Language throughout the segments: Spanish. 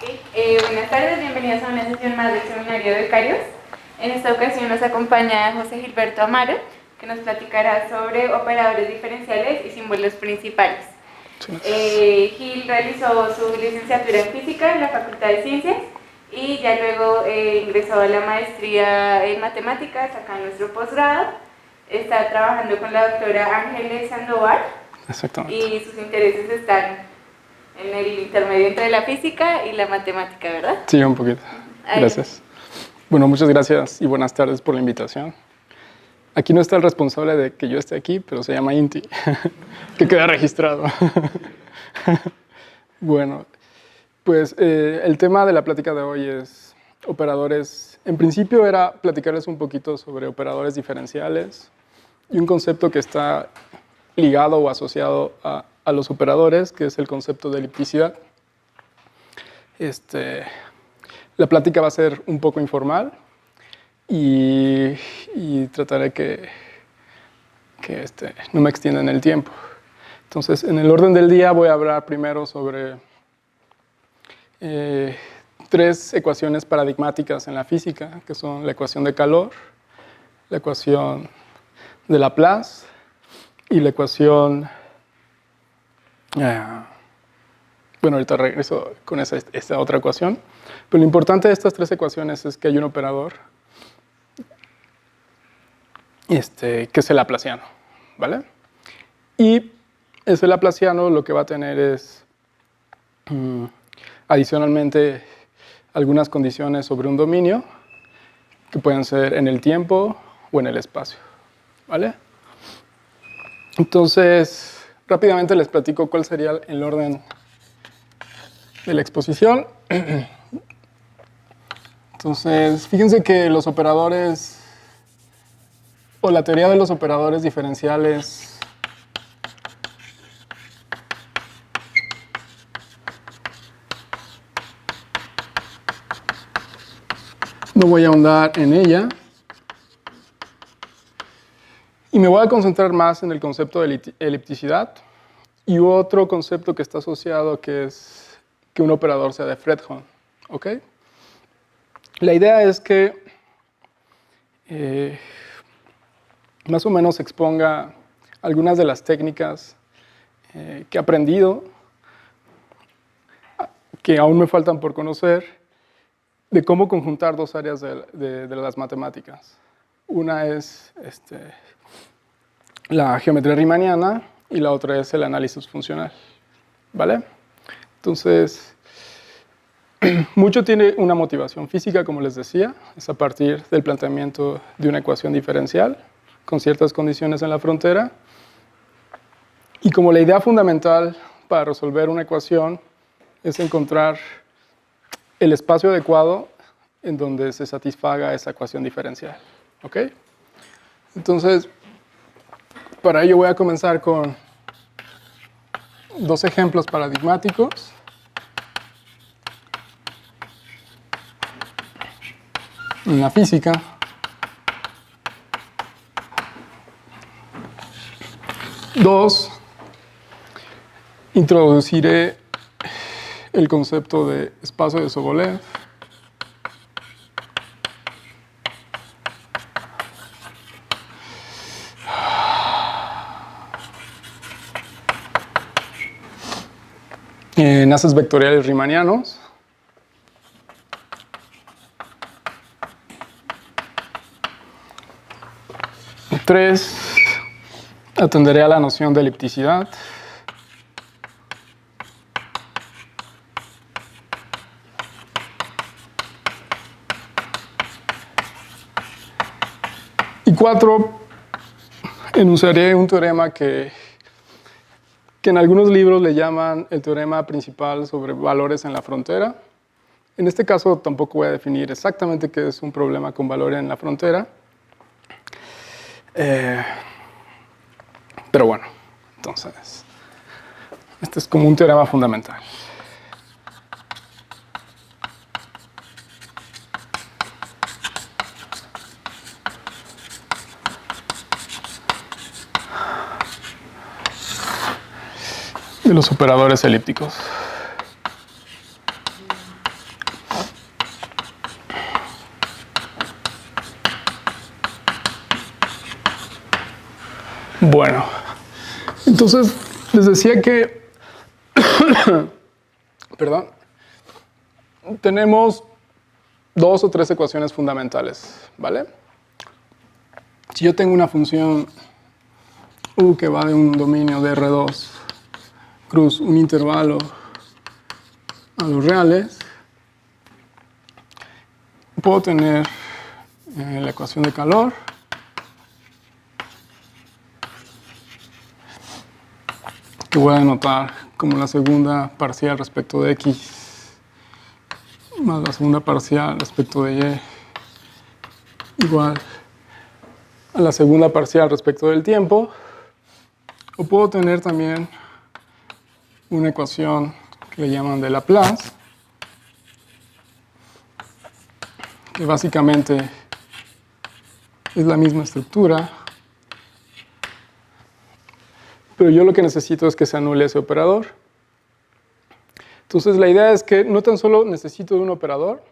Buenas tardes, bienvenidos a una sesión más del Seminario de Becarios. En esta ocasión nos acompaña José Gilberto Amaro, que nos platicará sobre operadores diferenciales y símbolos principales. Gil realizó su licenciatura en Física en la Facultad de Ciencias y ya luego ingresó a la maestría en Matemáticas acá en nuestro posgrado. Está trabajando con la doctora Ángeles Sandoval. Exactamente. Y sus intereses están en el intermedio entre la física y la matemática, ¿verdad? Sí, un poquito. Gracias. Bueno, muchas gracias y buenas tardes por la invitación. Aquí no está el responsable de que yo esté aquí, pero se llama Inti, que queda registrado. Bueno, pues el tema de la plática de hoy es operadores. En principio era platicarles un poquito sobre operadores diferenciales y un concepto que está ligado o asociado a los operadores, que es el concepto de elipticidad. La plática va a ser un poco informal y trataré que no me extienda en el tiempo. Entonces, en el orden del día voy a hablar primero sobre tres ecuaciones paradigmáticas en la física, que son la ecuación de calor, la ecuación de Laplace y la ecuación... bueno, ahorita regreso con esta otra ecuación. Pero lo importante de estas tres ecuaciones es que hay un operador que es el laplaciano, ¿vale? Y ese laplaciano lo que va a tener es, adicionalmente, algunas condiciones sobre un dominio que pueden ser en el tiempo o en el espacio, ¿vale? Entonces, rápidamente les platico cuál sería el orden de la exposición. Entonces, fíjense que los operadores, o la teoría de los operadores diferenciales, no voy a ahondar en ella, y me voy a concentrar más en el concepto de elipticidad y otro concepto que está asociado, que es que un operador sea de Fredholm, ¿ok? La idea es que más o menos exponga algunas de las técnicas que he aprendido, que aún me faltan por conocer, de cómo conjuntar dos áreas de las matemáticas. Una es la geometría riemanniana y la otra es el análisis funcional, ¿vale? Entonces, mucho tiene una motivación física, como les decía, es a partir del planteamiento de una ecuación diferencial con ciertas condiciones en la frontera. Y como la idea fundamental para resolver una ecuación es encontrar el espacio adecuado en donde se satisfaga esa ecuación diferencial, ¿ok? Entonces, para ello voy a comenzar con dos ejemplos paradigmáticos. En la física, introduciré el concepto de espacio de Sobolev. Enlaces vectoriales riemannianos. Tres, atenderé a la noción de elipticidad. Y 4, enunciaré un teorema que en algunos libros le llaman el teorema principal sobre valores en la frontera. En este caso tampoco voy a definir exactamente qué es un problema con valores en la frontera. Pero bueno, entonces, este es como un teorema fundamental. De los operadores elípticos. Entonces, les decía que, perdón, tenemos 2 o 3 ecuaciones fundamentales, ¿vale? Si yo tengo una función u que va de un dominio de R2 cruz un intervalo a los reales, puedo tener la ecuación de calor que voy a denotar como la segunda parcial respecto de x más la segunda parcial respecto de y igual a la segunda parcial respecto del tiempo. O puedo tener también una ecuación que le llaman de Laplace, que básicamente es la misma estructura, pero yo lo que necesito es que se anule ese operador. Entonces la idea es que no tan solo necesito de un operador,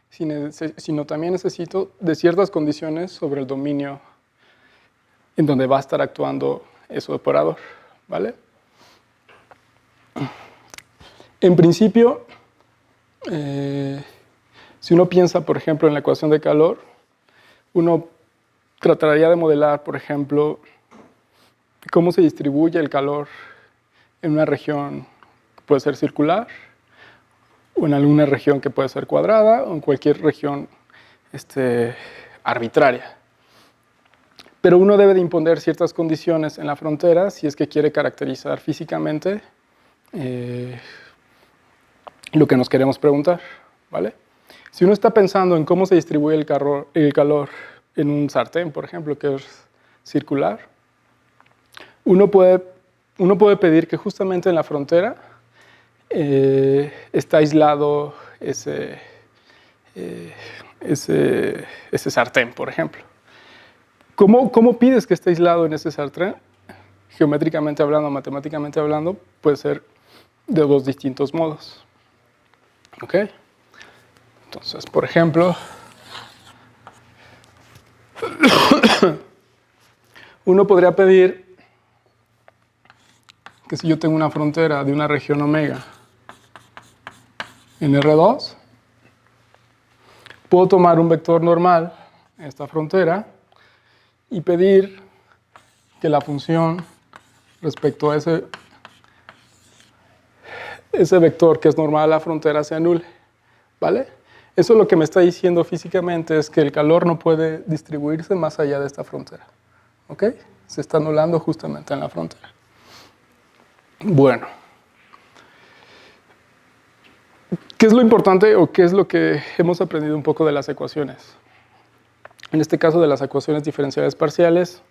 sino también necesito de ciertas condiciones sobre el dominio en donde va a estar actuando ese operador, ¿vale? En principio, si uno piensa, por ejemplo, en la ecuación de calor, uno trataría de modelar, por ejemplo, cómo se distribuye el calor en una región que puede ser circular, o en alguna región que puede ser cuadrada, o en cualquier región arbitraria. Pero uno debe de imponer ciertas condiciones en la frontera si es que quiere caracterizar físicamente lo que nos queremos preguntar, ¿vale? Si uno está pensando en cómo se distribuye el calor en un sartén, por ejemplo, que es circular, uno puede pedir que justamente en la frontera está aislado ese sartén, por ejemplo. ¿Cómo pides que esté aislado en ese sartén? Geométricamente hablando, matemáticamente hablando, puede ser de 2 distintos modos. ¿Ok? Entonces, por ejemplo, uno podría pedir que si yo tengo una frontera de una región omega en R2, puedo tomar un vector normal en esta frontera y pedir que la función respecto a ese vector que es normal a la frontera se anule, ¿vale? Eso lo que me está diciendo físicamente es que el calor no puede distribuirse más allá de esta frontera, ¿ok? Se está anulando justamente en la frontera. Bueno, ¿qué es lo importante o qué es lo que hemos aprendido un poco de las ecuaciones? En este caso de las ecuaciones diferenciales parciales,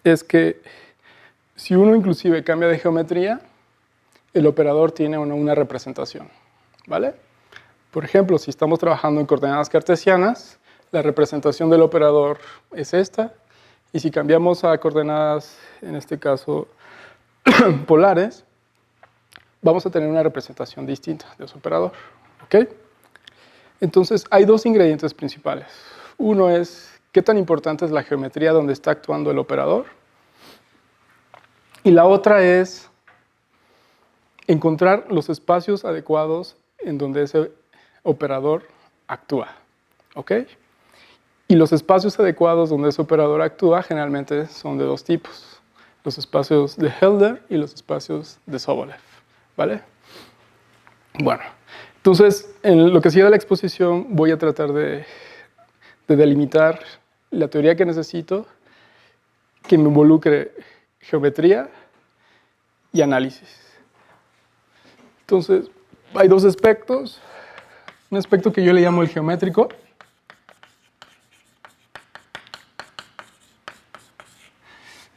es que si uno inclusive cambia de geometría, el operador tiene una representación, ¿vale? Por ejemplo, si estamos trabajando en coordenadas cartesianas, la representación del operador es esta, y si cambiamos a coordenadas, en este caso, polares, vamos a tener una representación distinta de ese operador, ¿ok? Entonces, hay 2 ingredientes principales. Uno es, ¿qué tan importante es la geometría donde está actuando el operador? Y la otra es encontrar los espacios adecuados en donde ese operador actúa, ¿ok? Y los espacios adecuados donde ese operador actúa generalmente son de 2 tipos. Los espacios de Hölder y los espacios de Sobolev, ¿vale? Bueno, entonces, en lo que sigue de la exposición voy a tratar de delimitar la teoría que necesito que me involucre geometría y análisis. Entonces, hay 2 aspectos. Un aspecto que yo le llamo el geométrico.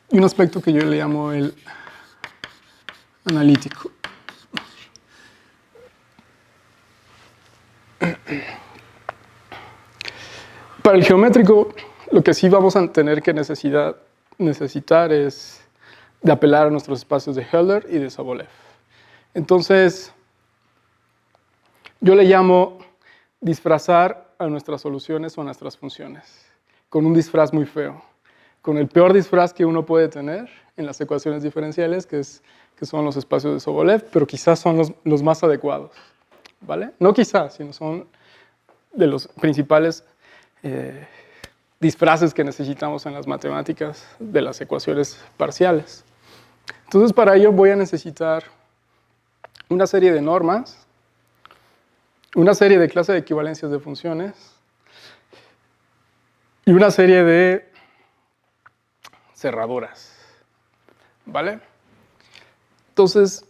Y un aspecto que yo le llamo el analítico. Para el geométrico, lo que sí vamos a tener que necesitar es de apelar a nuestros espacios de Hölder y de Sobolev. Entonces, yo le llamo disfrazar a nuestras soluciones o a nuestras funciones, con un disfraz muy feo. con el peor disfraz que uno puede tener en las ecuaciones diferenciales, que son los espacios de Sobolev, pero quizás son los más adecuados, ¿vale? No quizás, sino son de los principales disfraces que necesitamos en las matemáticas de las ecuaciones parciales. Entonces, para ello voy a necesitar una serie de normas, una serie de clase de equivalencias de funciones y una serie de cerraduras, ¿vale? Entonces,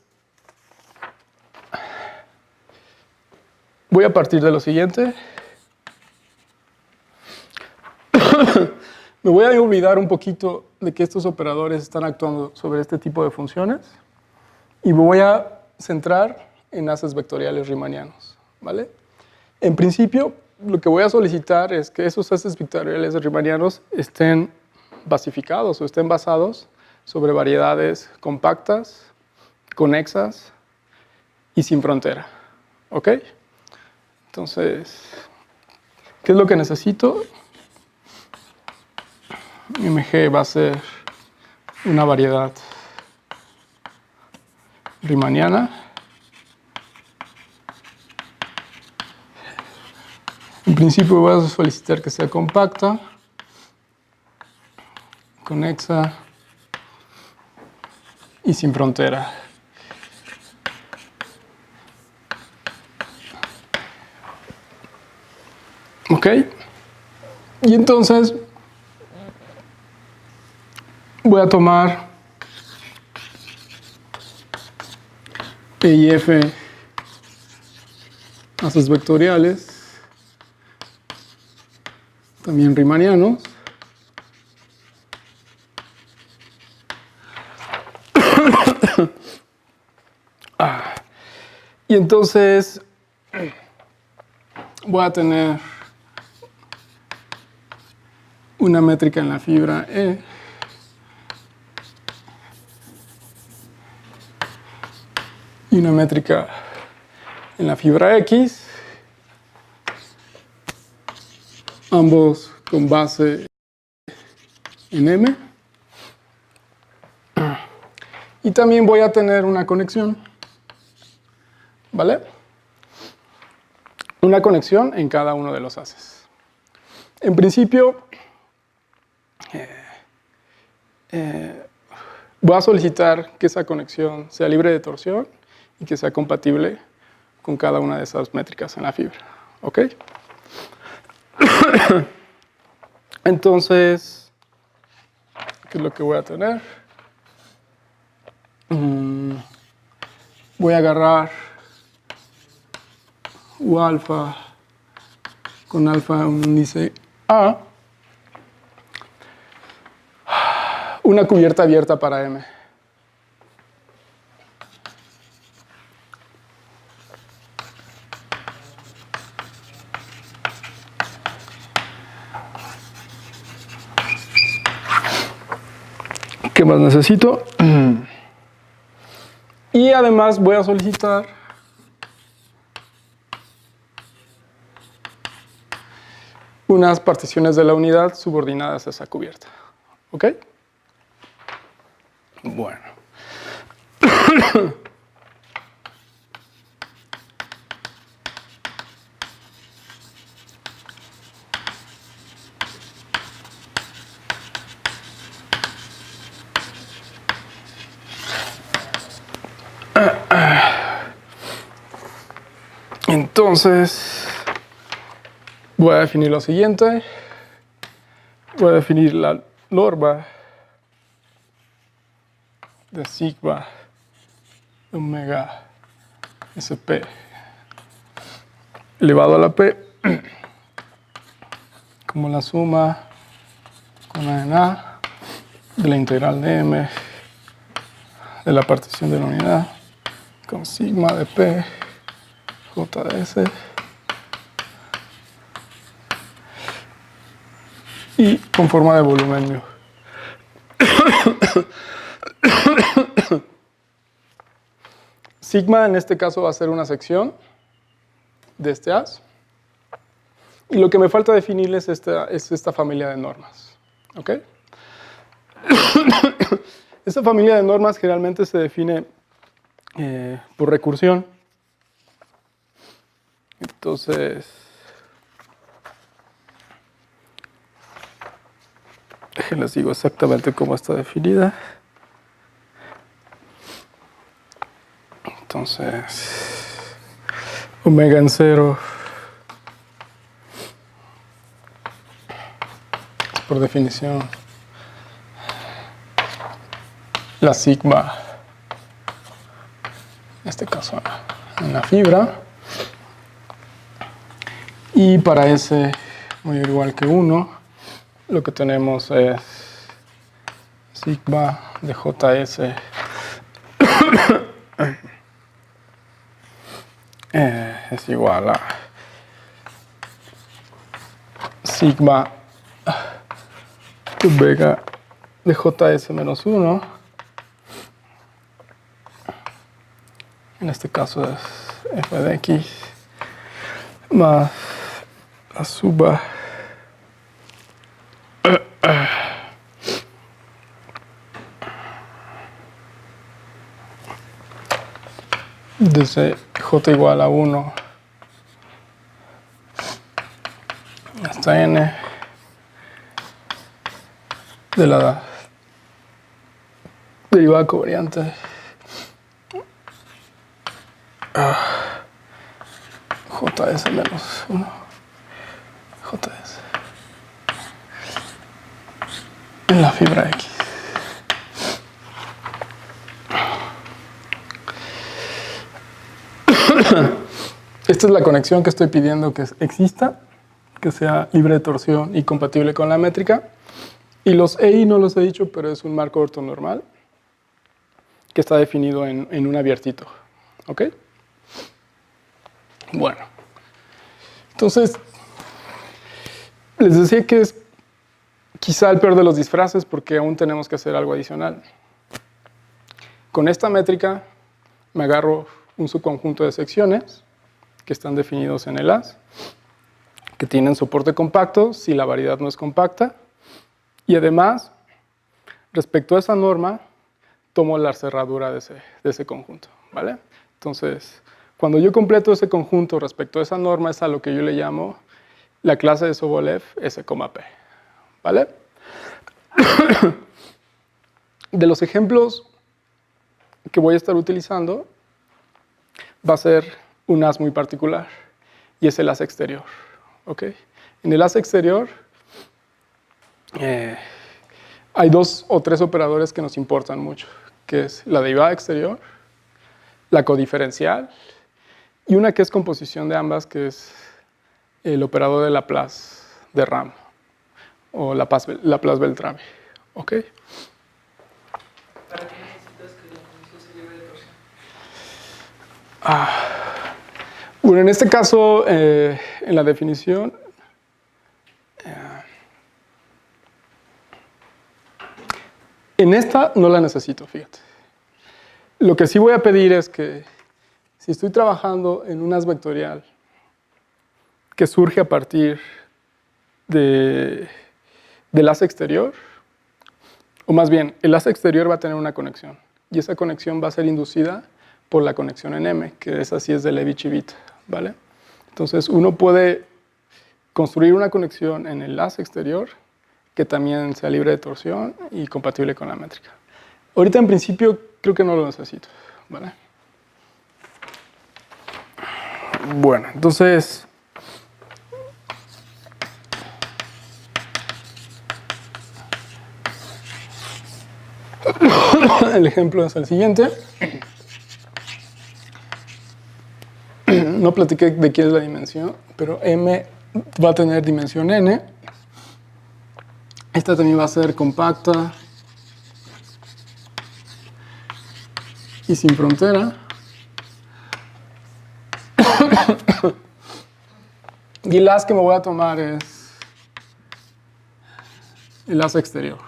voy a partir de lo siguiente. Me voy a olvidar un poquito de que estos operadores están actuando sobre este tipo de funciones y me voy a centrar en haces vectoriales riemannianos, ¿vale? En principio, lo que voy a solicitar es que esos haces vectoriales riemannianos estén basificados o estén basados sobre variedades compactas, conexas y sin frontera, ¿ok? Entonces, ¿qué es lo que necesito? MG va a ser una variedad riemanniana. En principio voy a solicitar que sea compacta, conexa y sin frontera. ¿Ok? Y entonces voy a tomar E y F haces vectoriales, también riemannianos. Y entonces voy a tener una métrica en la fibra E y una métrica en la fibra X, ambos con base en M. Y también voy a tener una conexión, ¿vale? Una conexión en cada uno de los haces. En principio, voy a solicitar que esa conexión sea libre de torsión y que sea compatible con cada una de esas métricas en la fibra, ¿ok? Entonces, ¿qué es lo que voy a tener? Voy a agarrar U alfa con alfa un índice A, una cubierta abierta para M. ¿Qué más necesito? Y además voy a solicitar unas particiones de la unidad subordinadas a esa cubierta. ¿Ok? Bueno. Entonces, voy a definir lo siguiente. Voy a definir la norma de sigma omega sp elevado a la p como la suma con a en a de la integral de m de la partición de la unidad con sigma de p j de s y con forma de volumen mu. Sigma en este caso va a ser una sección de este haz. Y lo que me falta definirles es esta familia de normas. ¿Ok? Esta familia de normas generalmente se define por recursión. Entonces, les digo exactamente cómo está definida. Entonces, omega en 0 por definición la sigma, en este caso en la fibra, y para S mayor o igual que 1 lo que tenemos es sigma de JS es igual a sigma omega de JS menos 1. En este caso es f de x más la suba desde j igual a 1 hasta n de la derivada covariante JS menos 1 JS en la fibra X. Esta es la conexión que estoy pidiendo que exista, que sea libre de torsión y compatible con la métrica. Y los EI no los he dicho, pero es un marco ortonormal que está definido en un abiertito. ¿Ok? Bueno. Entonces, les decía que es quizá el peor de los disfraces porque aún tenemos que hacer algo adicional. Con esta métrica me agarro un subconjunto de secciones que están definidos en el AS, que tienen soporte compacto si la variedad no es compacta, y además, respecto a esa norma, tomo la cerradura de ese conjunto, ¿vale? Entonces, cuando yo completo ese conjunto respecto a esa norma, es a lo que yo le llamo la clase de Sobolev S, P, ¿vale? De los ejemplos que voy a estar utilizando, va a ser un as muy particular, y es el as exterior, ¿ok? En el as exterior hay 2 o 3 operadores que nos importan mucho, que es la derivada exterior, la codiferencial, y una que es composición de ambas, que es el operador de Laplace de RAM, o Laplace-Beltrami, ¿ok? ¿Para qué necesitas que la función sea libre de torsión? Bueno, en este caso, en la definición, en esta no la necesito, fíjate. Lo que sí voy a pedir es que si estoy trabajando en un as vectorial que surge a partir del as exterior, o más bien, el as exterior va a tener una conexión, y esa conexión va a ser inducida por la conexión en M, que esa sí es de Levi-Civita, ¿vale? Entonces, uno puede construir una conexión en el as exterior que también sea libre de torsión y compatible con la métrica. Ahorita, en principio, creo que no lo necesito, ¿vale? Bueno, entonces, el ejemplo es el siguiente. No platiqué de quién es la dimensión, pero M va a tener dimensión n. Esta también va a ser compacta y sin frontera. Y el as que me voy a tomar es el as exterior.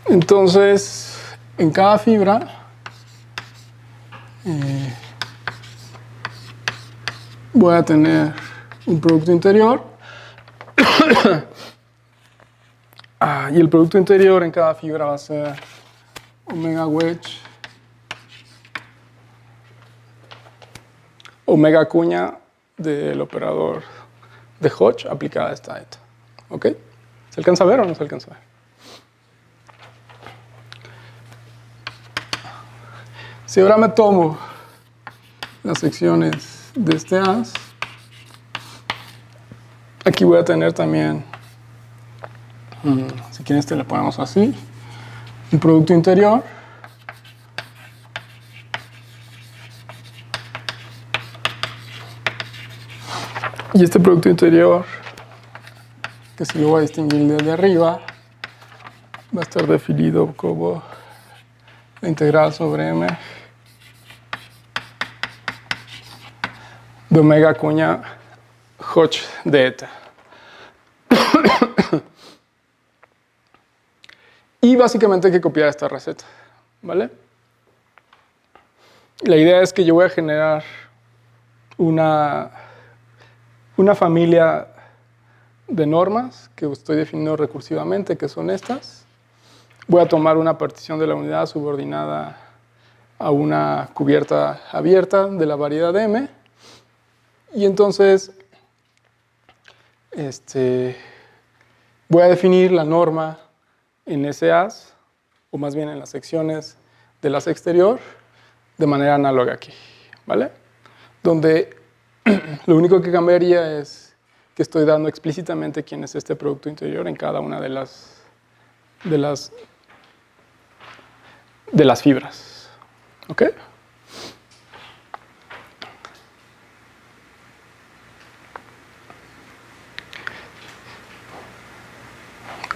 Entonces, en cada fibra voy a tener un producto interior. Y el producto interior en cada fibra va a ser omega wedge, omega cuña del operador de Hodge aplicada a esta eta. ¿Ok? ¿Se alcanza a ver o no se alcanza a ver? Si ahora me tomo las secciones de este haz, aquí voy a tener también, si quieren le ponemos así, un producto interior. Y este producto interior, que si lo voy a distinguir desde arriba, va a estar definido como la integral sobre m de omega cuña Hodge de eta. Y básicamente hay que copiar esta receta, ¿vale? La idea es que yo voy a generar una familia de normas que estoy definiendo recursivamente, que son estas. Voy a tomar una partición de la unidad subordinada a una cubierta abierta de la variedad M. Y entonces voy a definir la norma en ese haz, o más bien en las secciones del haz exterior, de manera análoga aquí, ¿vale? Donde lo único que cambiaría es que estoy dando explícitamente quién es este producto interior en cada una de las fibras. ¿Ok?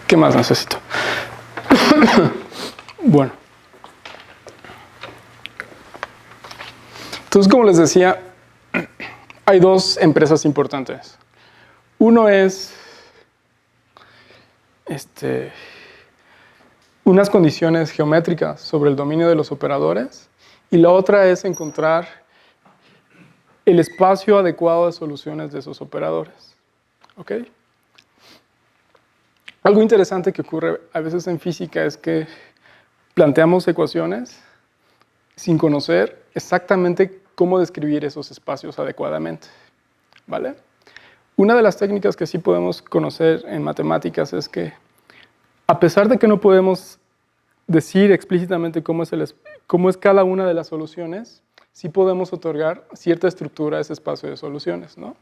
¿Qué más necesito? Bueno. Entonces, como les decía, hay dos empresas importantes. Uno es unas condiciones geométricas sobre el dominio de los operadores, y la otra es encontrar el espacio adecuado de soluciones de esos operadores. ¿Ok? Algo interesante que ocurre a veces en física es que planteamos ecuaciones sin conocer exactamente cómo describir esos espacios adecuadamente, ¿vale? Una de las técnicas que sí podemos conocer en matemáticas es que, a pesar de que no podemos decir explícitamente cómo es cada una de las soluciones, sí podemos otorgar cierta estructura a ese espacio de soluciones, ¿no?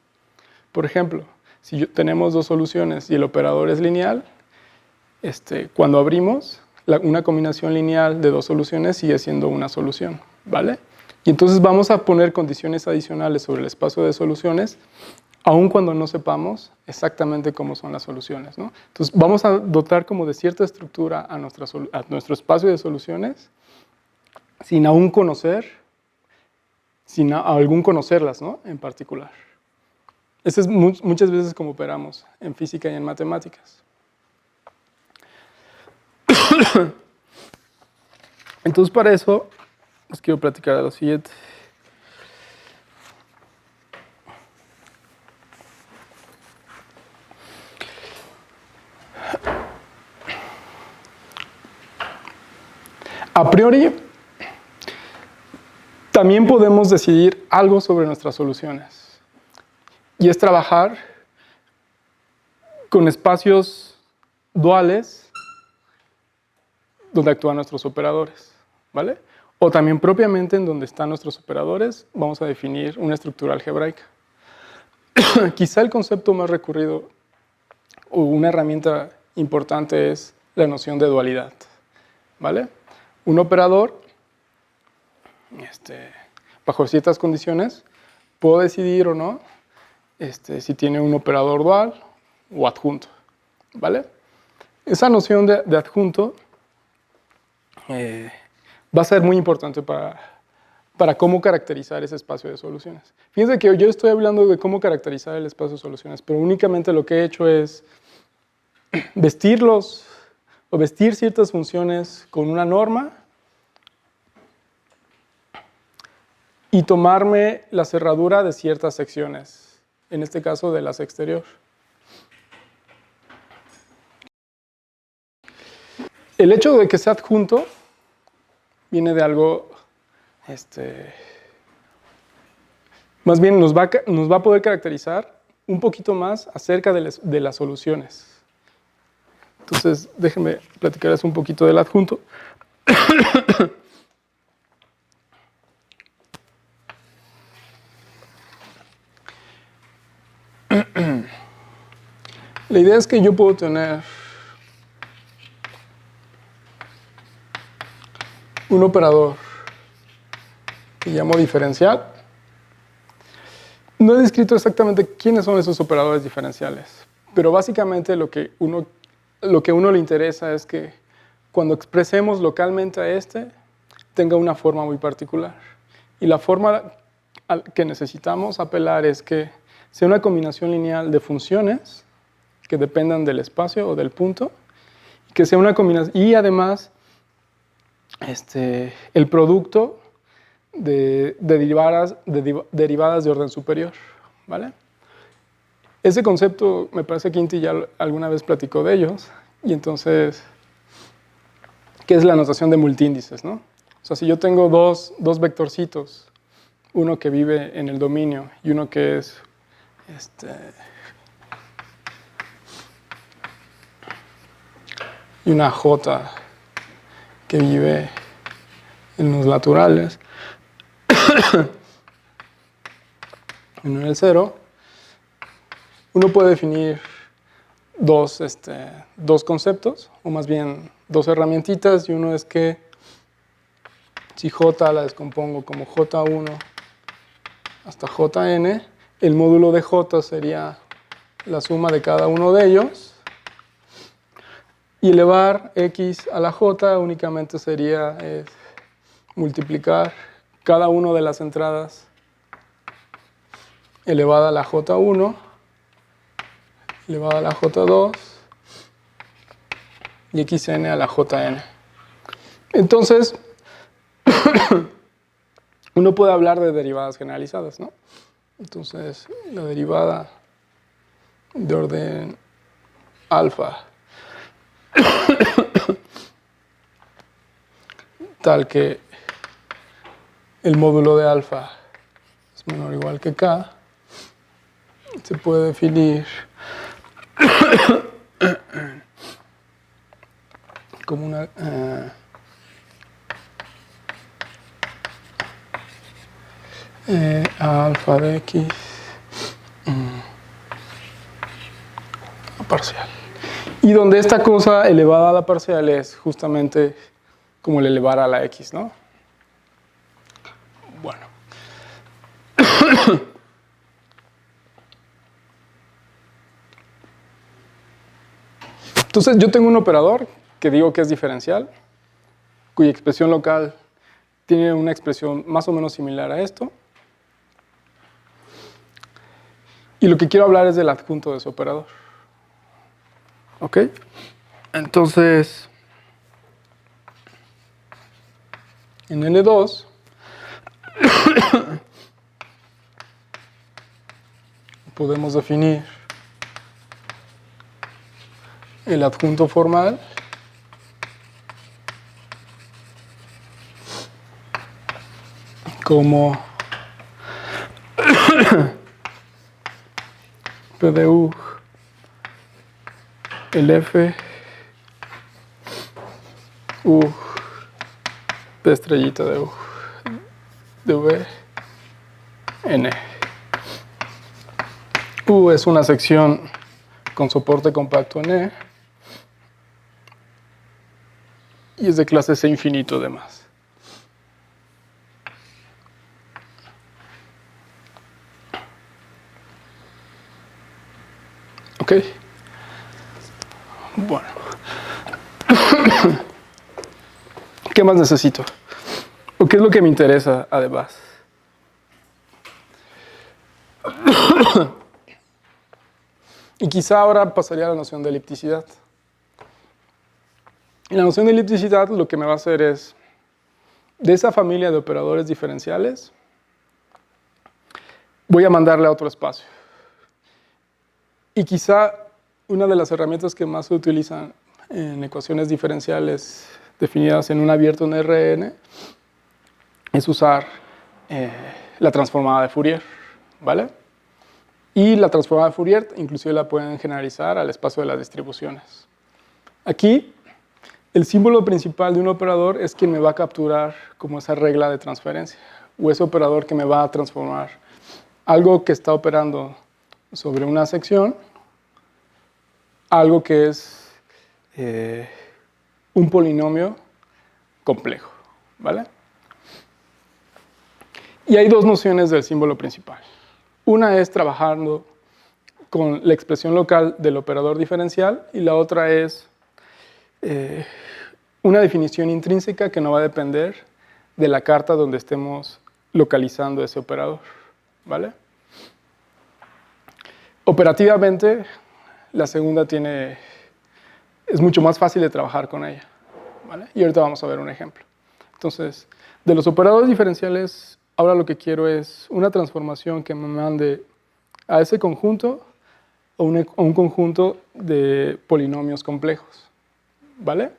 Por ejemplo, si tenemos dos soluciones y el operador es lineal, cuando abrimos, una combinación lineal de dos soluciones sigue siendo una solución, ¿vale? Y entonces vamos a poner condiciones adicionales sobre el espacio de soluciones, aun cuando no sepamos exactamente cómo son las soluciones, ¿no? Entonces vamos a dotar como de cierta estructura a nuestro espacio de soluciones, sin aún conocer, sin algún conocerlas, ¿no? En particular. Eso es muchas veces como operamos en física y en matemáticas. Entonces, para eso, les quiero platicar de lo siguiente. A priori, también podemos decidir algo sobre nuestras soluciones. Y es trabajar con espacios duales donde actúan nuestros operadores, ¿vale? O también propiamente en donde están nuestros operadores, vamos a definir una estructura algebraica. Quizá el concepto más recurrido o una herramienta importante es la noción de dualidad, ¿vale? Un operador, bajo ciertas condiciones, puedo decidir o no si tiene un operador dual o adjunto, ¿vale? Esa noción de adjunto va a ser muy importante para cómo caracterizar ese espacio de soluciones. Fíjense que yo estoy hablando de cómo caracterizar el espacio de soluciones, pero únicamente lo que he hecho es vestir ciertas funciones con una norma y tomarme la cerradura de ciertas secciones, en este caso de las exterior. El hecho de que sea adjunto viene de algo, más bien nos va a poder caracterizar un poquito más acerca de las soluciones. Entonces, déjenme platicarles un poquito del adjunto. La idea es que yo puedo tener un operador que llamo diferencial. No he descrito exactamente quiénes son esos operadores diferenciales, pero básicamente lo que a uno le interesa es que cuando expresemos localmente a tenga una forma muy particular. Y la forma que necesitamos apelar es que sea una combinación lineal de funciones que dependan del espacio o del punto, que sea una combinación, y además el producto de derivadas de orden superior, ¿vale? Ese concepto me parece que Inti ya alguna vez platicó de ellos, y entonces, ¿qué es la notación de multiíndices, no? O sea, si yo tengo dos vectorcitos, uno que vive en el dominio y uno que es y una J que vive en los laterales, uno en el 0, uno puede definir dos conceptos, o más bien dos herramientitas, y uno es que si J la descompongo como J1 hasta Jn, el módulo de J sería la suma de cada uno de ellos, y elevar x a la j únicamente sería multiplicar cada una de las entradas elevada a la j1, elevada a la j2 y xn a la jn. Entonces, uno puede hablar de derivadas generalizadas, ¿no? Entonces, la derivada de orden alfa tal que el módulo de alfa es menor o igual que k, se puede definir como una alfa de x parcial. Y donde esta cosa elevada a la parcial es justamente como el elevar a la x, ¿no? Bueno. Entonces yo tengo un operador que digo que es diferencial, cuya expresión local tiene una expresión más o menos similar a esto. Y lo que quiero hablar es del adjunto de ese operador. ¿Ok? Entonces, en N2, podemos definir el adjunto formal como P de U, el F, U, P estrellita de U, de V, N. U es una sección con soporte compacto en E y es de clase C infinito además. ¿Ok? Bueno. ¿Qué más necesito? ¿O qué es lo que me interesa además? Y quizá ahora pasaría a la noción de elipticidad. Y la noción de elipticidad lo que me va a hacer es, de esa familia de operadores diferenciales, voy a mandarle a otro espacio. Y quizá una de las herramientas que más se utilizan en ecuaciones diferenciales definidas en un abierto en Rn es usar la transformada de Fourier, ¿vale? Y la transformada de Fourier inclusive la pueden generalizar al espacio de las distribuciones. Aquí, el símbolo principal de un operador es quien me va a capturar como esa regla de transferencia, o ese operador que me va a transformar algo que está operando sobre una sección, algo que es un polinomio complejo, ¿vale? Y hay dos nociones del símbolo principal. Una es trabajando con la expresión local del operador diferencial y la otra es una definición intrínseca que no va a depender de la carta donde estemos localizando ese operador, ¿vale? Operativamente, la segunda es mucho más fácil de trabajar con ella, ¿vale? Y ahorita vamos a ver un ejemplo. Entonces, de los operadores diferenciales, ahora lo que quiero es una transformación que me mande a ese conjunto o un conjunto de polinomios complejos, ¿vale?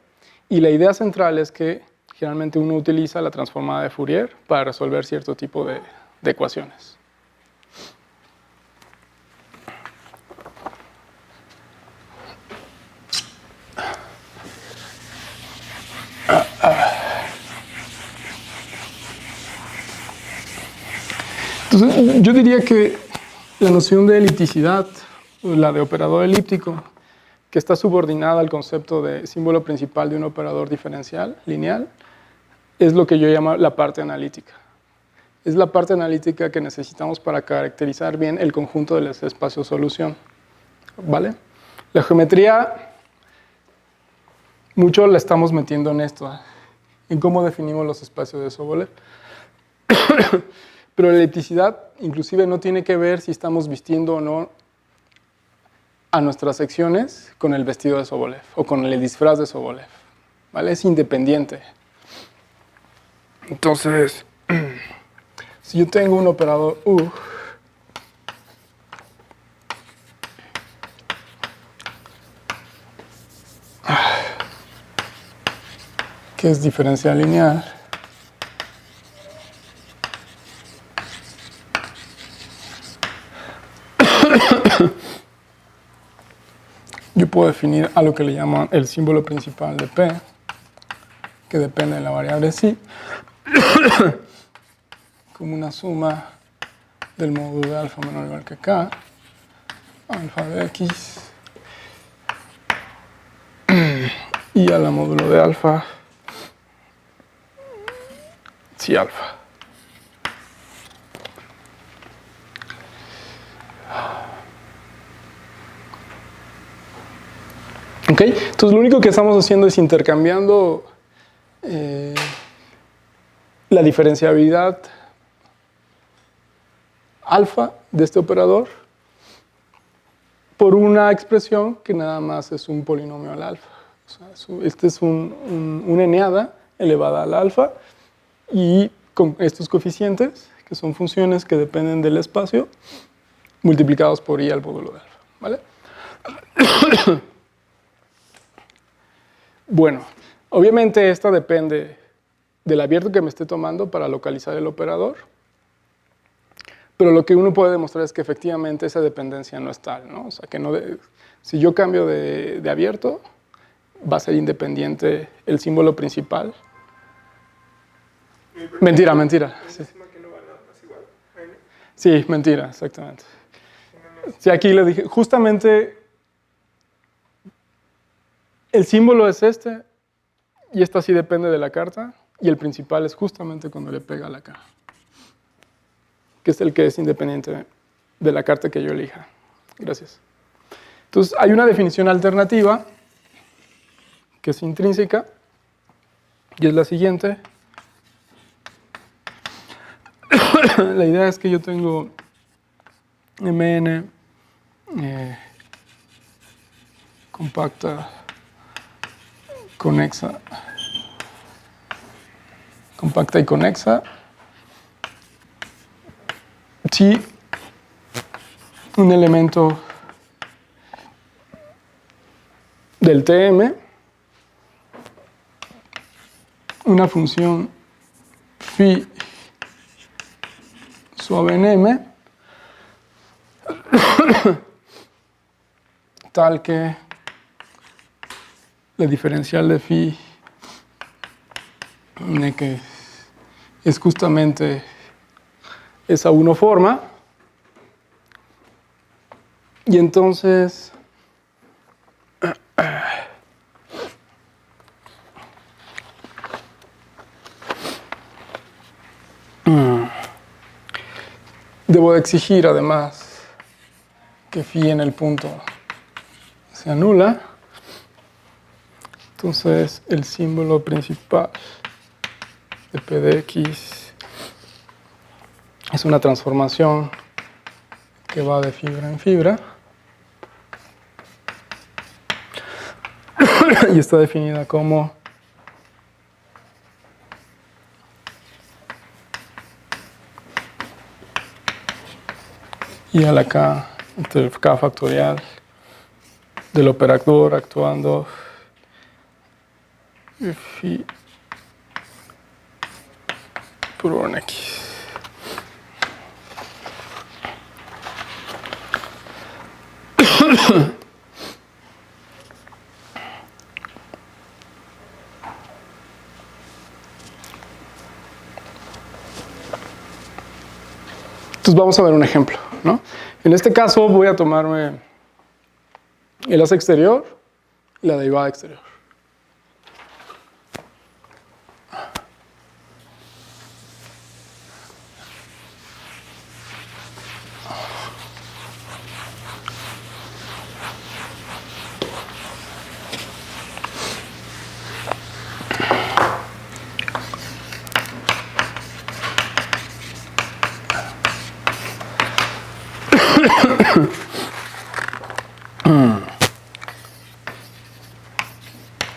Y la idea central es que generalmente uno utiliza la transformada de Fourier para resolver cierto tipo de ecuaciones. Entonces, yo diría que la noción de elipticidad, la de operador elíptico, que está subordinada al concepto de símbolo principal de un operador diferencial lineal, es lo que yo llamo la parte analítica. Es la parte analítica que necesitamos para caracterizar bien el conjunto de los espacios solución, ¿vale? La geometría, mucho la estamos metiendo en esto, en cómo definimos los espacios de Sobolev. Pero la elipticidad inclusive no tiene que ver si estamos vistiendo o no a nuestras secciones con el vestido de Sobolev o con el disfraz de Sobolev, ¿vale? Es independiente. Entonces, si yo tengo un operador U que es diferencial lineal, yo puedo definir a lo que le llaman el símbolo principal de P, que depende de la variable psi, como una suma del módulo de alfa menor o igual que K, alfa de X, y a la módulo de alfa, psi alfa. ¿Ok? Entonces lo único que estamos haciendo es intercambiando la diferenciabilidad alfa de este operador por una expresión que nada más es un polinomio al alfa. O sea, este es una eneada elevada al alfa y con estos coeficientes, que son funciones que dependen del espacio, multiplicados por i al módulo de alfa, ¿vale? Bueno, obviamente esta depende del abierto que me esté tomando para localizar el operador, pero lo que uno puede demostrar es que efectivamente esa dependencia no es tal, ¿no? O sea, que si yo cambio de abierto, va a ser independiente el símbolo principal. Mentira. Sí. Sí, mentira, exactamente. Sí, aquí le dije, justamente el símbolo es este, y esta sí depende de la carta, y el principal es justamente cuando le pega a la K, que es el que es independiente de la carta que yo elija. Gracias. Entonces, hay una definición alternativa, que es intrínseca, y es la siguiente. La idea es que yo tengo Mn compacta, conexa, compacta y conexa, si un elemento del TM, una función phi suave en M, tal que la diferencial de phi en X es justamente esa forma. Y entonces debo de exigir además que phi en el punto se anula. Entonces el símbolo principal de P de X es una transformación que va de fibra en fibra y está definida como y a la K entre el K factorial del operador actuando phi por 1x. Entonces vamos a ver un ejemplo, ¿no? En este caso voy a tomarme el asa exterior y la derivada exterior.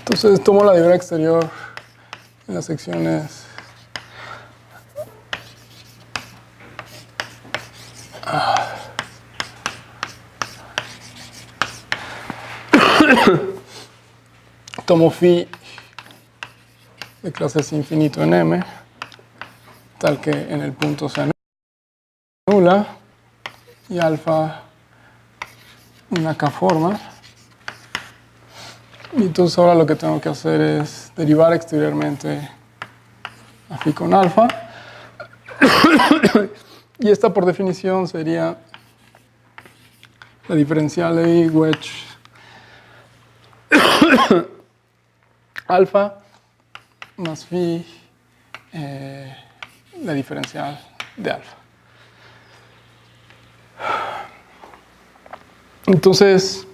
Entonces tomo la derivada exterior en las secciones tomo phi de clases infinito en M, tal que en el punto se anula, y alfa una K forma. Y entonces ahora lo que tengo que hacer es derivar exteriormente a phi con alfa. Y esta por definición sería la diferencial de I wedge alfa más phi la diferencial de alfa. Entonces,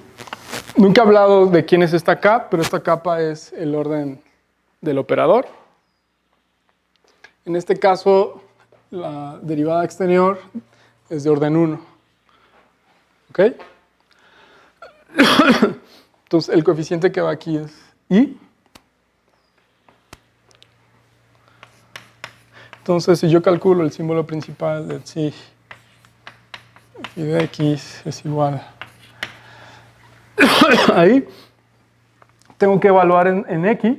nunca he hablado de quién es esta K, pero esta capa es el orden del operador. En este caso, la derivada exterior es de orden 1. ¿Ok? Entonces, el coeficiente que va aquí es I. Entonces, si yo calculo el símbolo principal del psi phi de X es igual ahí, tengo que evaluar en X,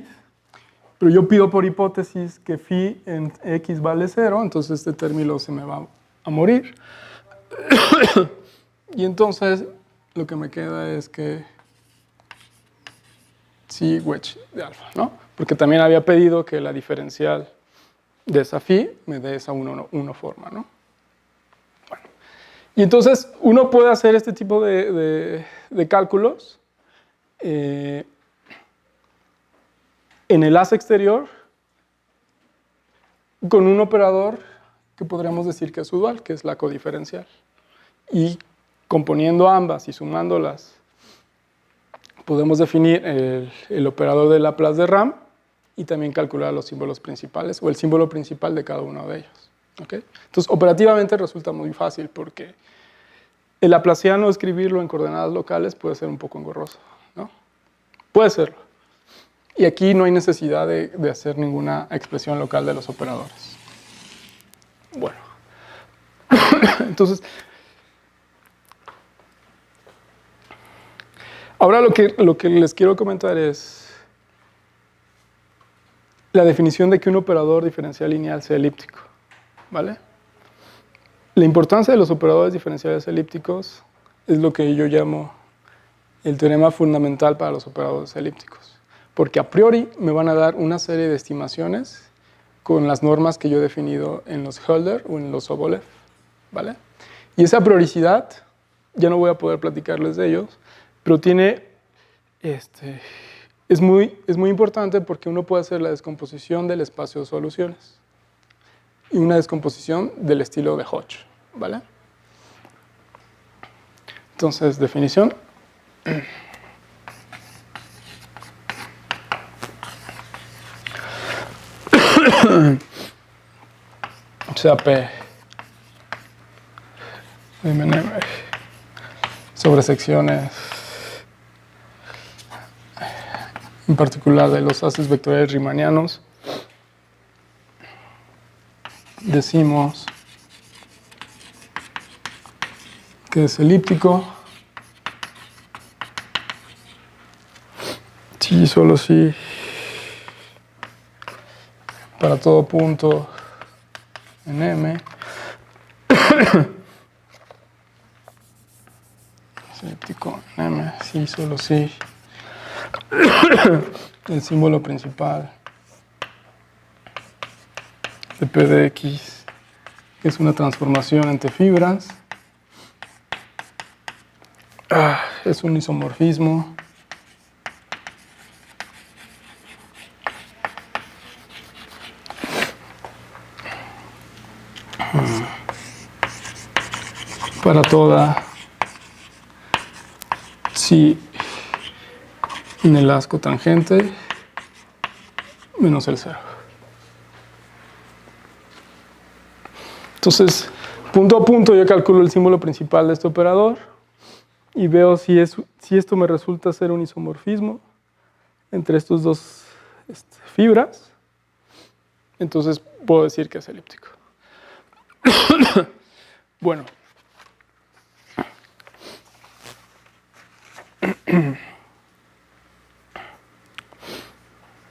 pero yo pido por hipótesis que phi en X vale 0, entonces este término se me va a morir. Y entonces lo que me queda es que psi wedge de alfa, ¿no? Porque también había pedido que la diferencial de esa phi me dé esa 1 forma, ¿no? Bueno. Y entonces uno puede hacer este tipo de cálculos en el asa exterior con un operador que podríamos decir que es su dual, que es la codiferencial. Y componiendo ambas y sumándolas, podemos definir el operador de Laplace de RAM y también calcular los símbolos principales o el símbolo principal de cada uno de ellos. ¿Okay? Entonces, operativamente resulta muy fácil porque el laplaciano escribirlo en coordenadas locales puede ser un poco engorroso, ¿no? Puede serlo. Y aquí no hay necesidad de hacer ninguna expresión local de los operadores. Bueno. Entonces, Ahora lo que les quiero comentar es la definición de que un operador diferencial lineal sea elíptico, ¿vale? La importancia de los operadores diferenciales elípticos es lo que yo llamo el teorema fundamental para los operadores elípticos, porque a priori me van a dar una serie de estimaciones con las normas que yo he definido en los Hölder o en los Sobolev, ¿vale? Y esa prioricidad, ya no voy a poder platicarles de ellos, pero es muy importante porque uno puede hacer la descomposición del espacio de soluciones y una descomposición del estilo de Hodge, ¿vale? Entonces, definición. Sea P MN sobre secciones, en particular de los haces vectoriales riemannianos, decimos que es elíptico si solo si para todo punto en M es elíptico en M si solo si el símbolo principal de P de X es una transformación entre fibras, es un isomorfismo para toda si en el asco tangente menos el cero. Entonces, punto a punto yo calculo el símbolo principal de este operador y veo si esto me resulta ser un isomorfismo entre estos dos fibras, entonces puedo decir que es elíptico. Bueno.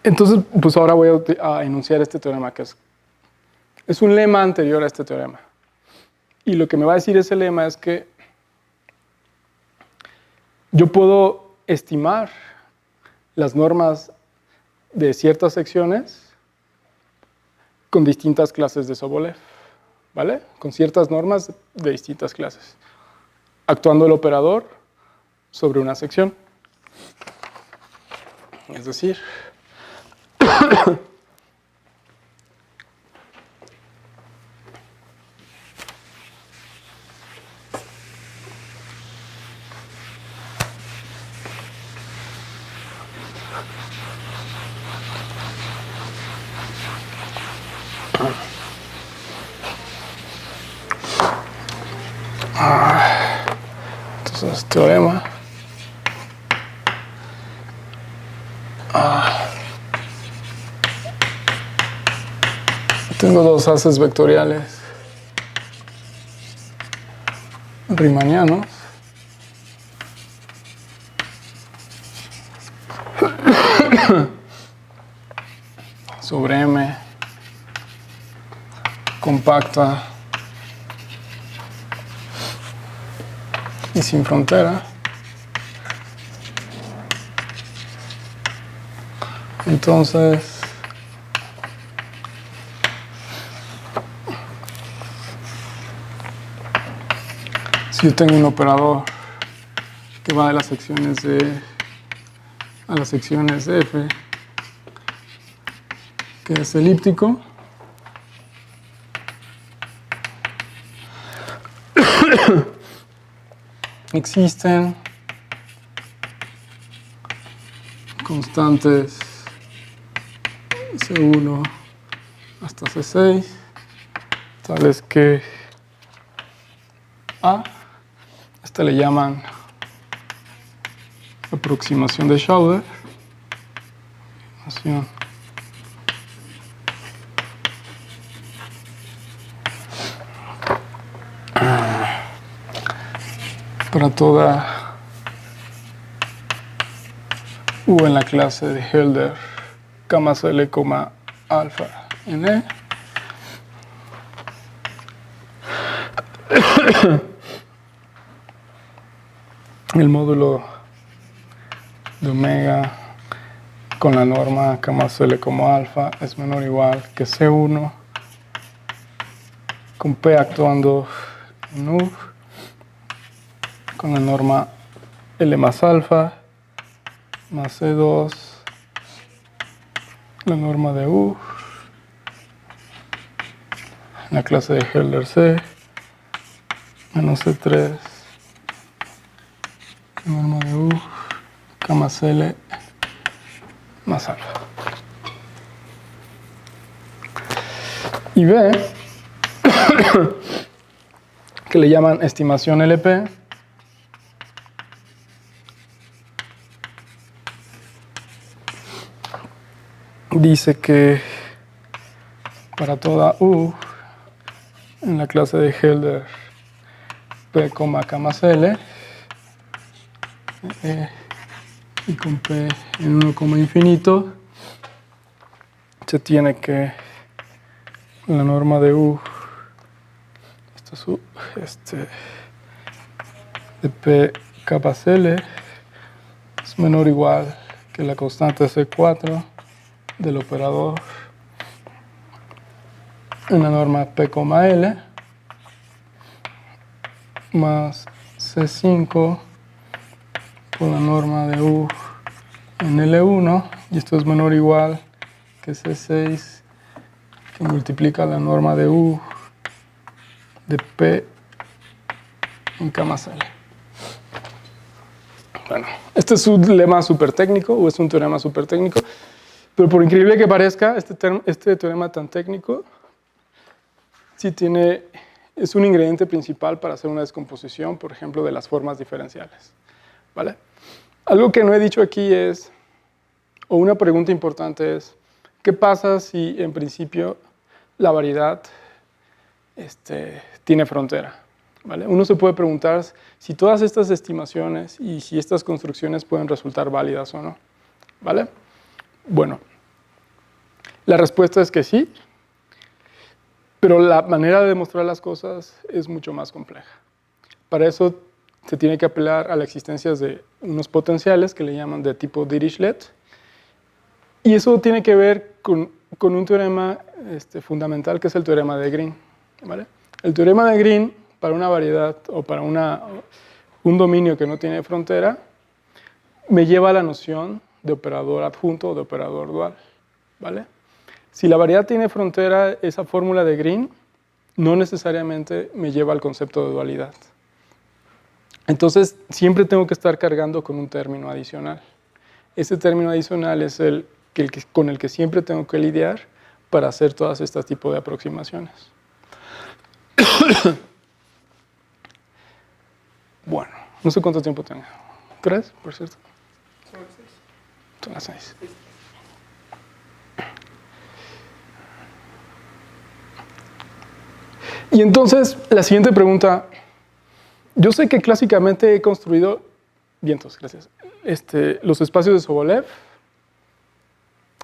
Entonces, pues ahora voy a enunciar este teorema que es un lema anterior a este teorema. Y lo que me va a decir ese lema es que yo puedo estimar las normas de ciertas secciones con distintas clases de Sobolev, ¿vale? Con ciertas normas de distintas clases, actuando el operador sobre una sección. Es decir, entonces, teorema. Tengo dos haces vectoriales riemannianos sobre M compacta y sin frontera. Entonces, si yo tengo un operador que va de las secciones de a las secciones de F, que es elíptico, existen constantes C1 hasta C6, tales que A, esta le llaman aproximación de Schauder, para toda U en la clase de Hölder, K más L, alfa N. El módulo de omega con la norma K más L como alfa es menor o igual que C1 con P actuando en U con la norma L más alfa más C2 la norma de U en la clase de Hölder C menos C3 la norma de U K más L más alfa. Y B, que le llaman estimación LP, dice que para toda U en la clase de Hölder P, K más L y con P en 1, infinito se tiene que la norma de U esto es U, de P K más L es menor o igual que la constante C4 del operador en la norma P, L más C5 por la norma de U en L1 y esto es menor o igual que C6 que multiplica la norma de U de P en K más L. Bueno, este es un lema súper técnico o es un teorema súper técnico, pero por increíble que parezca, este teorema tan técnico sí es un ingrediente principal para hacer una descomposición, por ejemplo, de las formas diferenciales. ¿Vale? Algo que no he dicho aquí es, o una pregunta importante es, ¿qué pasa si en principio la variedad tiene frontera? ¿Vale? Uno se puede preguntar si todas estas estimaciones y si estas construcciones pueden resultar válidas o no. ¿Vale? Bueno, la respuesta es que sí, pero la manera de demostrar las cosas es mucho más compleja. Para eso se tiene que apelar a la existencia de unos potenciales que le llaman de tipo Dirichlet. Y eso tiene que ver con un teorema fundamental que es el teorema de Green. ¿Vale? El teorema de Green, para una variedad o para un dominio que no tiene frontera, me lleva a la noción de operador adjunto o de operador dual. ¿Vale? Si la variedad tiene frontera, esa fórmula de Green no necesariamente me lleva al concepto de dualidad. Entonces, siempre tengo que estar cargando con un término adicional. Ese término adicional es con el que siempre tengo que lidiar para hacer todas estas tipos de aproximaciones. Bueno, no sé cuánto tiempo tengo. ¿3, por cierto? Son las 6. Y entonces, la siguiente pregunta. Yo sé que clásicamente he construido, gracias, los espacios de Sobolev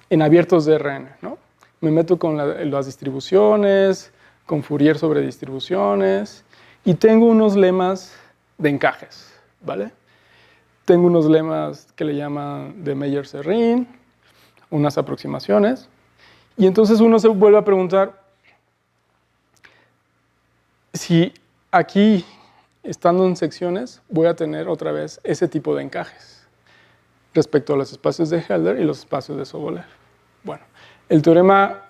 en abiertos de Rn, ¿no? Me meto con las distribuciones, con Fourier sobre distribuciones, y tengo unos lemas de encajes, ¿vale? Tengo unos lemas que le llaman de Meyer-Serrin, unas aproximaciones, y entonces uno se vuelve a preguntar si aquí, estando en secciones, voy a tener otra vez ese tipo de encajes respecto a los espacios de Hölder y los espacios de Sobolev. Bueno, el teorema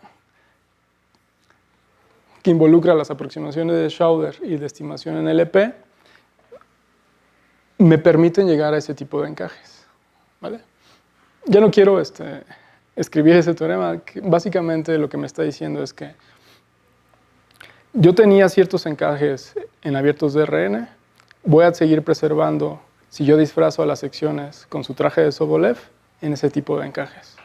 que involucra las aproximaciones de Schauder y de estimación en LP me permiten llegar a ese tipo de encajes. ¿Vale? Ya no quiero escribir ese teorema, que básicamente lo que me está diciendo es que yo tenía ciertos encajes en abiertos de Rn, voy a seguir preservando, si yo disfrazo a las secciones con su traje de Sobolev, en ese tipo de encajes.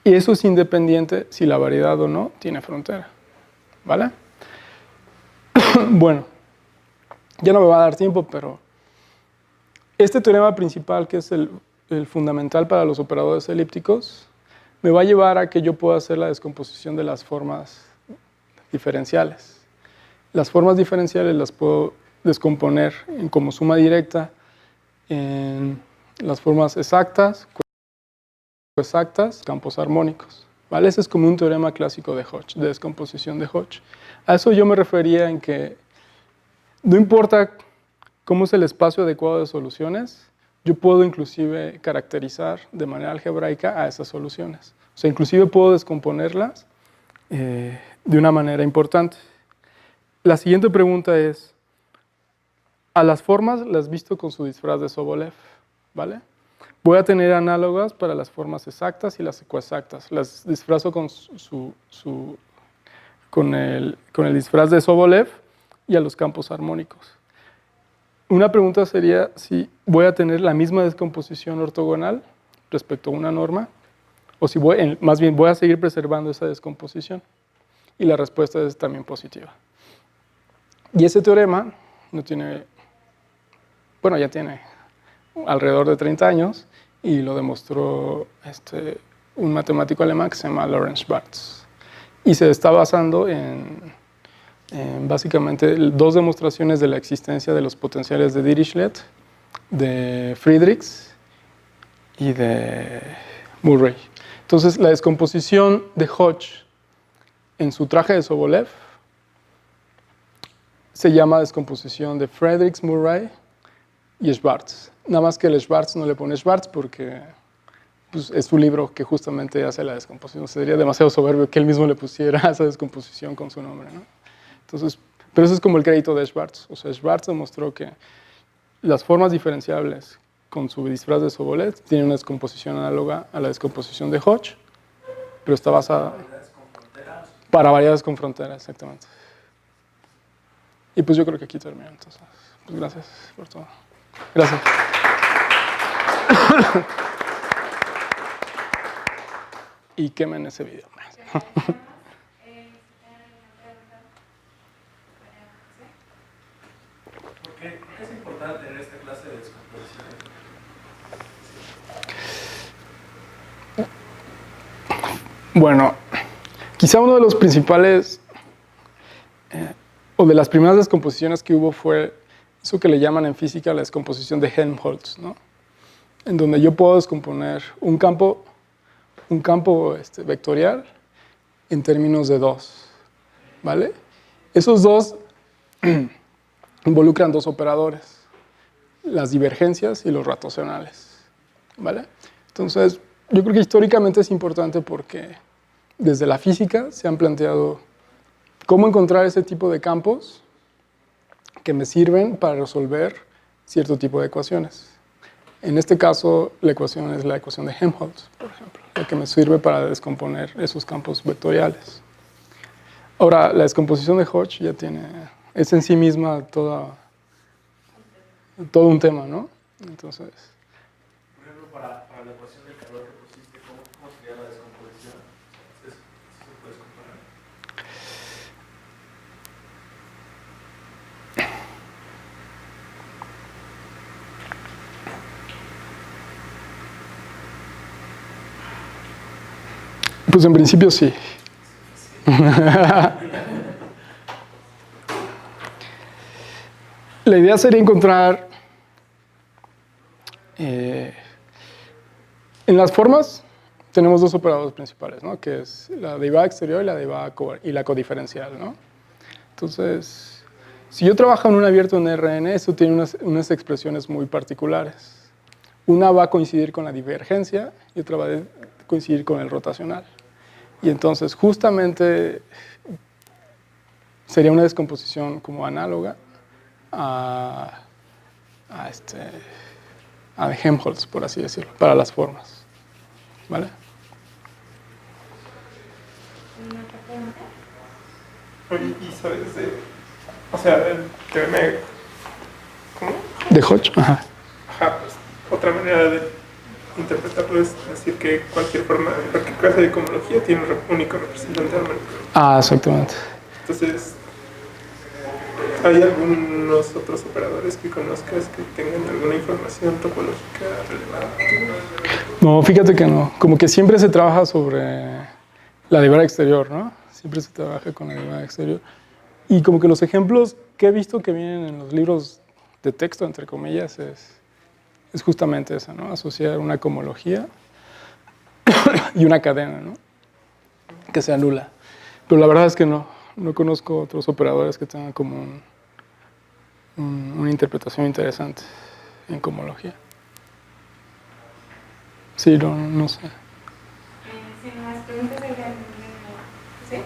Y eso es independiente si la variedad o no tiene frontera. ¿Vale? Bueno, ya no me va a dar tiempo, pero este teorema principal, que es el el fundamental para los operadores elípticos, me va a llevar a que yo pueda hacer la descomposición de las formas diferenciales. Las formas diferenciales las puedo descomponer como suma directa en las formas exactas, coexactas, campos armónicos. ¿Vale? Ese es como un teorema clásico de Hodge, de descomposición de Hodge. A eso yo me refería en que no importa cómo es el espacio adecuado de soluciones, yo puedo inclusive caracterizar de manera algebraica a esas soluciones. O sea, inclusive puedo descomponerlas de una manera importante. La siguiente pregunta es, a las formas las visto con su disfraz de Sobolev, ¿vale? Voy a tener análogas para las formas exactas y las coexactas. Las disfrazo con el disfraz de Sobolev y a los campos armónicos. Una pregunta sería si voy a tener la misma descomposición ortogonal respecto a una norma, o si más bien voy a seguir preservando esa descomposición. Y la respuesta es también positiva. Y ese teorema no tiene, bueno, ya tiene alrededor de 30 años, y lo demostró un matemático alemán que se llama Lorenz Schwarz. Y se está basando en básicamente dos demostraciones de la existencia de los potenciales de Dirichlet, de Friedrichs y de Murray. Entonces, la descomposición de Hodge en su traje de Sobolev se llama descomposición de Friedrichs, Murray y Schwarz. Nada más que el Schwarz no le pone Schwarz porque pues, es su libro que justamente hace la descomposición. Sería demasiado soberbio que él mismo le pusiera esa descomposición con su nombre, ¿no? Entonces, pero eso es como el crédito de Schwarz. O sea, Schwarz demostró que las formas diferenciables con su disfraz de Sobolev tienen una descomposición análoga a la descomposición de Hodge, pero está basada para variedades con fronteras, exactamente. Y pues yo creo que aquí termina. Entonces, pues gracias por todo. Gracias. Y quemen ese video. ¿Por qué es importante tener esta clase de descomposición? Bueno, quizá uno de los principales o de las primeras descomposiciones que hubo fue eso que le llaman en física la descomposición de Helmholtz, ¿no? En donde yo puedo descomponer un campo vectorial en términos de dos, ¿vale? Esos dos involucran dos operadores, las divergencias y los rotacionales, ¿vale? Entonces, yo creo que históricamente es importante porque desde la física se han planteado cómo encontrar ese tipo de campos que me sirven para resolver cierto tipo de ecuaciones. En este caso, la ecuación es la ecuación de Helmholtz, por ejemplo, la que me sirve para descomponer esos campos vectoriales. Ahora, la descomposición de Hodge ya es en sí misma todo un tema, ¿no? Entonces, Por ejemplo, para la ecuación del calor que pusiste, ¿cómo sería la descomposición? ¿Eso se puede descomponer? pues en principio sí. La idea sería encontrar en las formas tenemos dos operadores principales, ¿no? Que es la derivada exterior y la derivada la codiferencial, ¿no? Entonces, si yo trabajo en un abierto en Rn, eso tiene unas expresiones muy particulares. Una va a coincidir con la divergencia y otra va a coincidir con el rotacional. Y entonces, justamente, sería una descomposición como análoga a Helmholtz, por así decirlo, para las formas. ¿Vale? Oye, y sabes o sea, el teorema, ¿cómo? De Hodge, ajá. Ajá, pues otra manera de interpretarlo es decir que cualquier clase de cohomología tiene un único representante armónico. Ah, exactamente. Entonces, ¿Hay algunos otros operadores que conozcas que tengan alguna información topológica relevante? No, fíjate que no. Como que siempre se trabaja sobre la derivada exterior, ¿no? Siempre se trabaja con la derivada exterior. Y como que los ejemplos que he visto que vienen en los libros de texto, entre comillas, es justamente eso, ¿no? Asociar una cohomología y una cadena, ¿no? Que se anula. Pero la verdad es que no conozco otros operadores que tengan como una interpretación interesante en cohomología. Sí, no sé. Si no más preguntas, ¿sí?